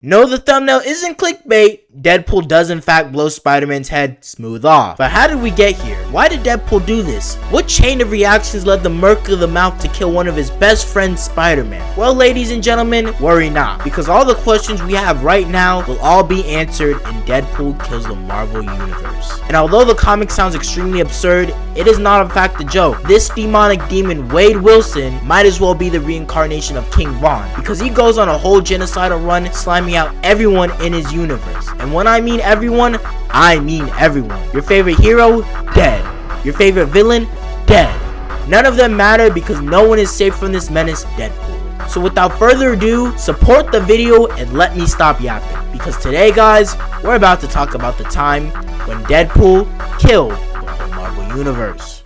No, the thumbnail isn't clickbait. Deadpool does in fact blow Spider-Man's head smooth off. But how did we get here? Why did Deadpool do this? What chain of reactions led the Merc of the Mouth to kill one of his best friends, Spider-Man? Well, ladies and gentlemen, worry not, because all the questions we have right now will all be answered in Deadpool Kills the Marvel Universe. And although the comic sounds extremely absurd, it is not in fact a joke. This demonic demon, Wade Wilson, might as well be the reincarnation of King Von, because he goes on a whole genocidal run, sliming out everyone in his universe. And when I mean everyone, I mean everyone. Your favorite hero, dead. Your favorite villain, dead. None of them matter because no one is safe from this menace, Deadpool. So without further ado, support the video and let me stop yapping. Because today, guys, we're about to talk about the time when Deadpool killed the whole Marvel Universe.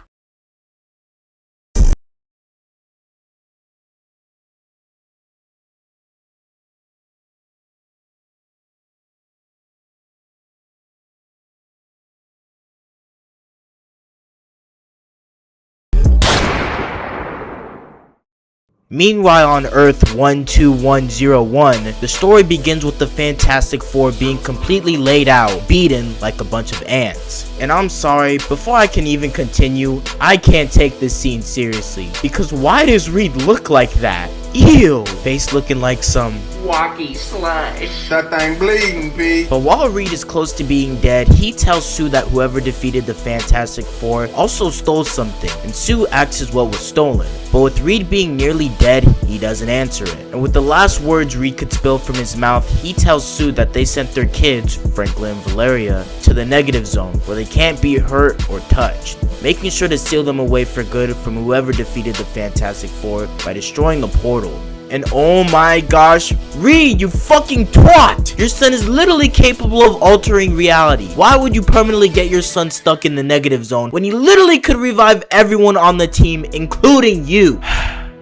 Meanwhile, on Earth 12101, the story begins with the Fantastic Four being completely laid out, beaten like a bunch of ants. And I'm sorry, before I can even continue, I can't take this scene seriously. Because why does Reed look like that? Ew! Face looking like some walkie slush. That thing bleeding, B. But while Reed is close to being dead, he tells Sue that whoever defeated the Fantastic Four also stole something, and Sue asks what was stolen. But with Reed being nearly dead, he doesn't answer it. And with the last words Reed could spill from his mouth, he tells Sue that they sent their kids, Franklin and Valeria, to the negative zone, where they can't be hurt or touched, making sure to seal them away for good from whoever defeated the Fantastic Four by destroying a portal. And oh my gosh, Reed, you fucking twat! Your son is literally capable of altering reality. Why would you permanently get your son stuck in the negative zone when he literally could revive everyone on the team, including you?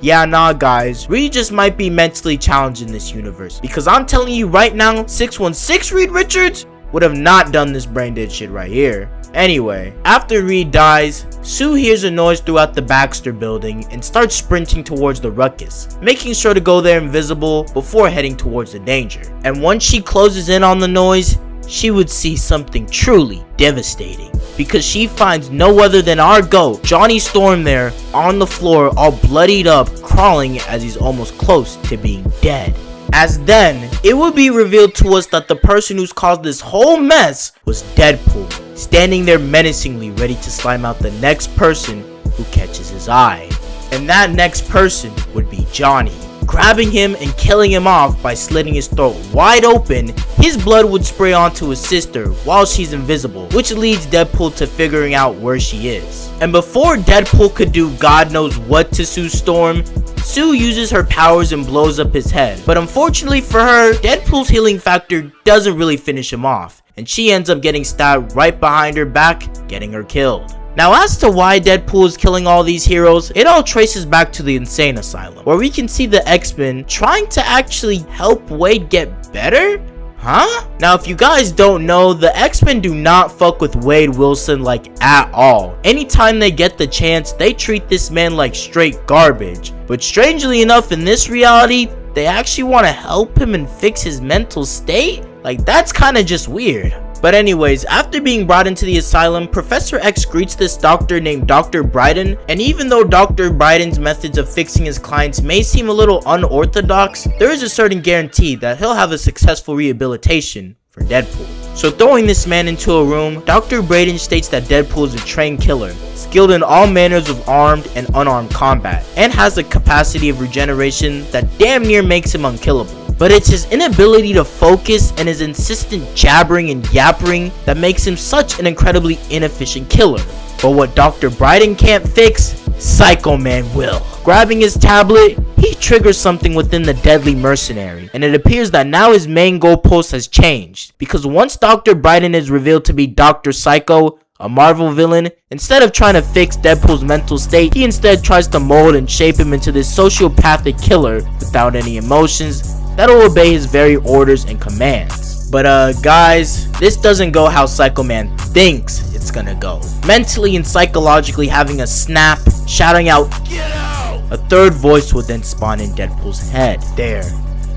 Yeah, nah guys, Reed just might be mentally challenged in this universe. Because I'm telling you right now, 616 Reed Richards would have not done this brain dead shit right here. Anyway, after Reed dies, Sue hears a noise throughout the Baxter building and starts sprinting towards the ruckus, making sure to go there invisible before heading towards the danger. And once she closes in on the noise, she would see something truly devastating, because she finds no other than our GOAT, Johnny Storm, there on the floor, all bloodied up, crawling as he's almost close to being dead. As then, it would be revealed to us that the person who's caused this whole mess was Deadpool, standing there menacingly ready to slime out the next person who catches his eye. And that next person would be Johnny. Grabbing him and killing him off by slitting his throat wide open, his blood would spray onto his sister while she's invisible, which leads Deadpool to figuring out where she is. And before Deadpool could do God knows what to Sue Storm, Sue uses her powers and blows up his head. But unfortunately for her, Deadpool's healing factor doesn't really finish him off, and she ends up getting stabbed right behind her back, getting her killed. Now, as to why Deadpool is killing all these heroes, it all traces back to the insane asylum, where we can see the X-Men trying to actually help Wade get better? Huh? Now, if you guys don't know, the X-Men do not fuck with Wade Wilson like at all. Anytime they get the chance, they treat this man like straight garbage. But strangely enough, in this reality, they actually want to help him and fix his mental state? Like, that's kind of just weird. But anyways, after being brought into the asylum, Professor X greets this doctor named Dr. Bryden, and even though Dr. Bryden's methods of fixing his clients may seem a little unorthodox, there is a certain guarantee that he'll have a successful rehabilitation for Deadpool. So throwing this man into a room, Dr. Bryden states that Deadpool is a trained killer, skilled in all manners of armed and unarmed combat, and has a capacity of regeneration that damn near makes him unkillable. But it's his inability to focus and his insistent jabbering and yappering that makes him such an incredibly inefficient killer. But what Dr. Bryden can't fix, Psycho Man will. Grabbing his tablet, he triggers something within the deadly mercenary, and it appears that now his main goalpost has changed, because once Dr. Bryden is revealed to be Dr. Psycho, a Marvel villain, instead of trying to fix Deadpool's mental state, he instead tries to mold and shape him into this sociopathic killer without any emotions that'll obey his very orders and commands. But guys, this doesn't go how Psycho Man thinks it's gonna go. Mentally and psychologically having a snap, shouting out, "Get out!" A third voice will then spawn in Deadpool's head. There,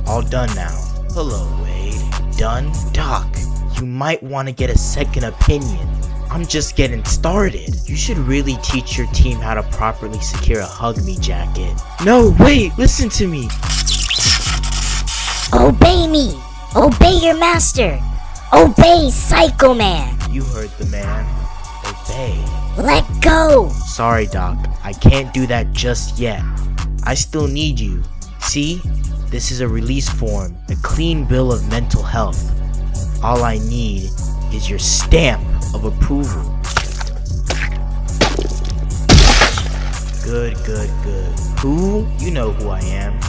all done now. Hello, Wade. done? Doc, you might want to get a second opinion. I'm just getting started. You should really teach your team how to properly secure a Hug Me jacket. No, wait, listen to me. Obey me! Obey your master! Obey Psycho Man! You heard the man. Obey. Let go! Sorry, Doc. I can't do that just yet. I still need you. See? This is a release form, a clean bill of mental health. All I need is your stamp of approval. Good. Who? You know who I am.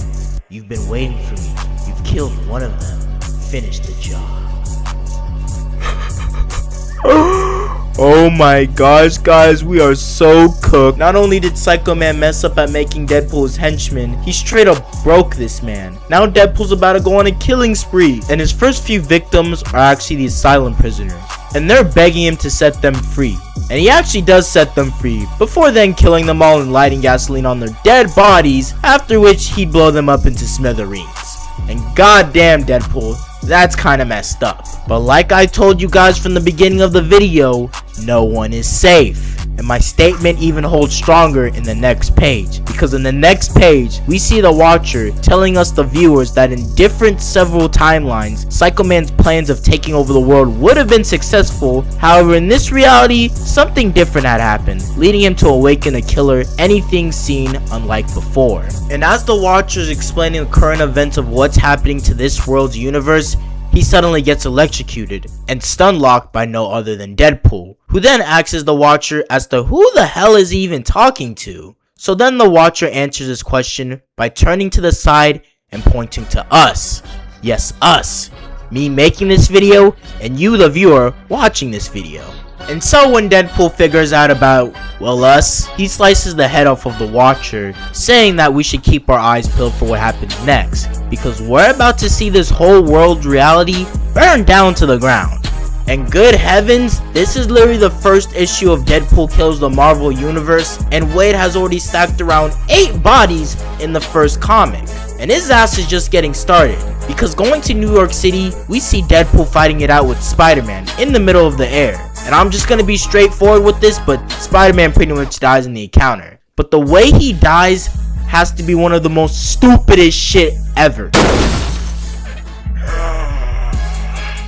You've been waiting for me. You've killed one of them. Finish the job. Oh my gosh, guys, we are so cooked. Not only did Psycho Man mess up at making Deadpool his henchman, he straight up broke this man. Now Deadpool's about to go on a killing spree, and his first few victims are actually the Asylum prisoners, and they're begging him to set them free. And he actually does set them free, before then killing them all and lighting gasoline on their dead bodies, after which he'd blow them up into smithereens. And goddamn, Deadpool, that's kinda messed up. But like I told you guys from the beginning of the video, no one is safe. And my statement even holds stronger in the next page, because in the next page we see the Watcher telling us, the viewers, that in different several timelines Psycho Man's plans of taking over the world would have been successful. However, in this reality, something different had happened, leading him to awaken a killer anything seen unlike before. And as the Watcher is explaining the current events of what's happening to this world's universe, he suddenly gets electrocuted and stun locked by no other than Deadpool, who then asks the Watcher as to who the hell is he even talking to. So then the Watcher answers his question by turning to the side and pointing to us. Yes, us. Me making this video and you, the viewer, watching this video. And so when Deadpool figures out about, well, us, he slices the head off of the Watcher, saying that we should keep our eyes peeled for what happens next, because we're about to see this whole world's reality burn down to the ground. And good heavens, this is literally the first issue of Deadpool Kills the Marvel Universe, and Wade has already stacked around 8 bodies in the first comic. And his ass is just getting started, because going to New York City, we see Deadpool fighting it out with Spider-Man in the middle of the air. And I'm just gonna be straightforward with this, but Spider-Man pretty much dies in the encounter. But the way he dies has to be one of the most stupidest shit ever.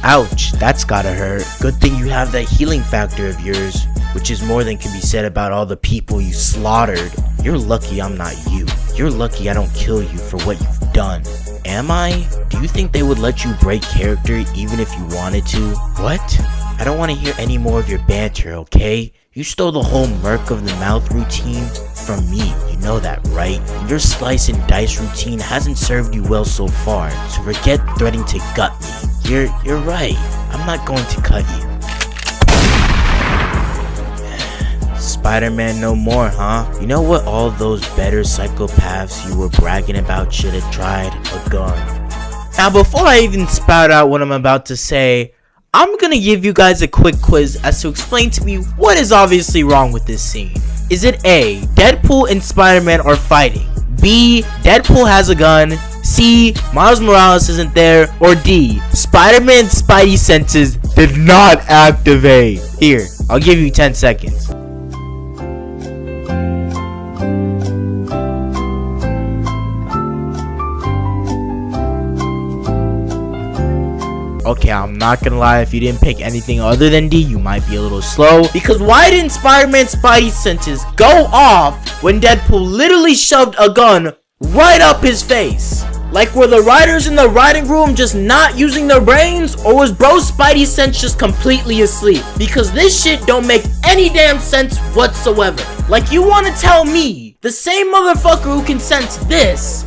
Ouch, that's gotta hurt. Good thing you have that healing factor of yours, which is more than can be said about all the people you slaughtered. You're lucky I'm not you. You're lucky I don't kill you for what you've done. Am I? Do you think they would let you break character even if you wanted to? What? I don't want to hear any more of your banter, okay? You stole the whole Merc of the Mouth routine from me, you know that, right? And your slice and dice routine hasn't served you well so far, so forget threatening to gut me. You're right, I'm not going to cut you. Spider-Man no more, huh? You know what all those better psychopaths you were bragging about should have tried? A gun. Now before I even spout out what I'm about to say, I'm gonna give you guys a quick quiz as to explain to me what is obviously wrong with this scene. Is it A, Deadpool and Spider-Man are fighting? B, Deadpool has a gun? C, Miles Morales isn't there? Or D, Spider-Man's Spidey senses did not activate? Here, I'll give you 10 seconds. Okay, I'm not gonna lie, if you didn't pick anything other than D, you might be a little slow. Because why didn't Spider-Man's Spidey senses go off when Deadpool literally shoved a gun right up his face? Like, were the writers in the writing room just not using their brains? Or was bro's Spidey sense just completely asleep? Because this shit don't make any damn sense whatsoever. Like, you wanna tell me, the same motherfucker who can sense this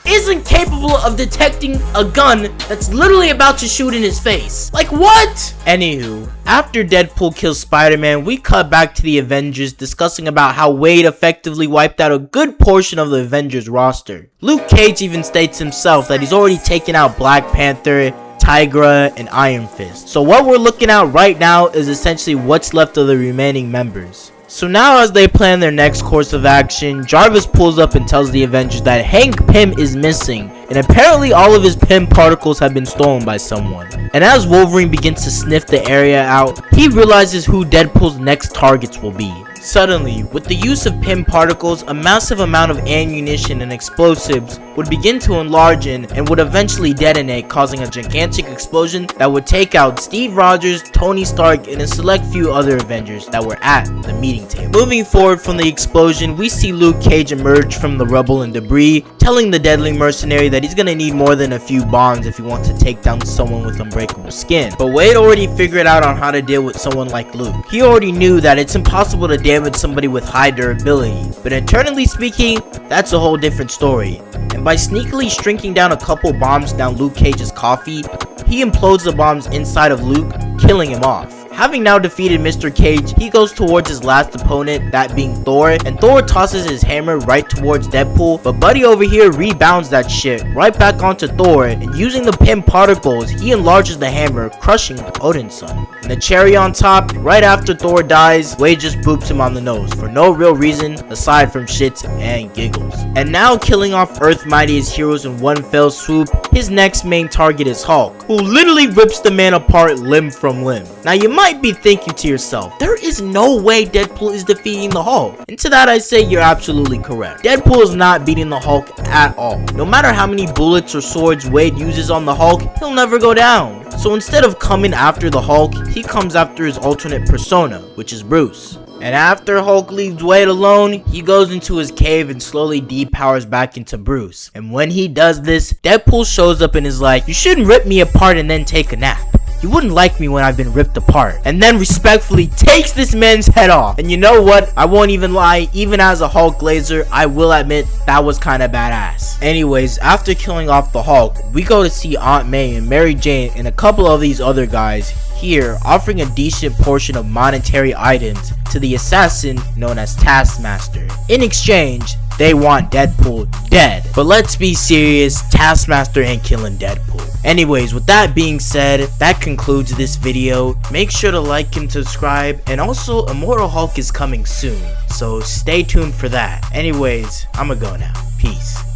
isn't capable of detecting a gun that's literally about to shoot in his face? Like, what? Anywho, after Deadpool kills Spider-Man, we cut back to the Avengers discussing about how Wade effectively wiped out a good portion of the Avengers roster. Luke Cage even states himself that he's already taken out Black Panther, Tigra, and Iron Fist. So what we're looking at right now is essentially what's left of the remaining members. So now as they plan their next course of action, Jarvis pulls up and tells the Avengers that Hank Pym is missing, and apparently all of his Pym particles have been stolen by someone. And as Wolverine begins to sniff the area out, he realizes who Deadpool's next targets will be. Suddenly, with the use of Pym particles, a massive amount of ammunition and explosives would begin to enlarge and would eventually detonate, causing a gigantic explosion that would take out Steve Rogers, Tony Stark, and a select few other Avengers that were at the meeting table. Moving forward from the explosion, we see Luke Cage emerge from the rubble and debris, telling the deadly mercenary that he's gonna need more than a few bombs if he wants to take down someone with unbreakable skin. But Wade already figured out on how to deal with someone like Luke. He already knew that it's impossible to damage somebody with high durability, but internally speaking, that's a whole different story. And by sneakily shrinking down a couple bombs down Luke Cage's coffee, he implodes the bombs inside of Luke, killing him off. Having now defeated Mr. Cage, he goes towards his last opponent, that being Thor, and Thor tosses his hammer right towards Deadpool, but Buddy over here rebounds that shit right back onto Thor, and using the Pym particles, he enlarges the hammer, crushing Odin's son. And the cherry on top, right after Thor dies, Wade just boops him on the nose for no real reason aside from shits and giggles. And now killing off Earth's mightiest heroes in one fell swoop, his next main target is Hulk, who literally rips the man apart limb from limb. Now you might be thinking to yourself, there is no way Deadpool is defeating the Hulk. And to that I say you're absolutely correct. Deadpool is not beating the Hulk at all. No matter how many bullets or swords Wade uses on the Hulk, he'll never go down. So instead of coming after the Hulk, he comes after his alternate persona, which is Bruce. And after Hulk leaves Wade alone, he goes into his cave and slowly depowers back into Bruce. And when he does this, Deadpool shows up and is like, you shouldn't rip me apart and then take a nap. You wouldn't like me when I've been ripped apart. And then respectfully takes this man's head off. And you know what? I won't even lie. Even as a Hulk glazer, I will admit that was kind of badass. Anyways, after killing off the Hulk, we go to see Aunt May and Mary Jane and a couple of these other guys here offering a decent portion of monetary items to the assassin known as Taskmaster. In exchange, they want Deadpool dead. But let's be serious, Taskmaster ain't killing Deadpool. Anyways, with that being said, that concludes this video. Make sure to like and subscribe, and also Immortal Hulk is coming soon, so stay tuned for that. Anyways, I'ma go now. Peace.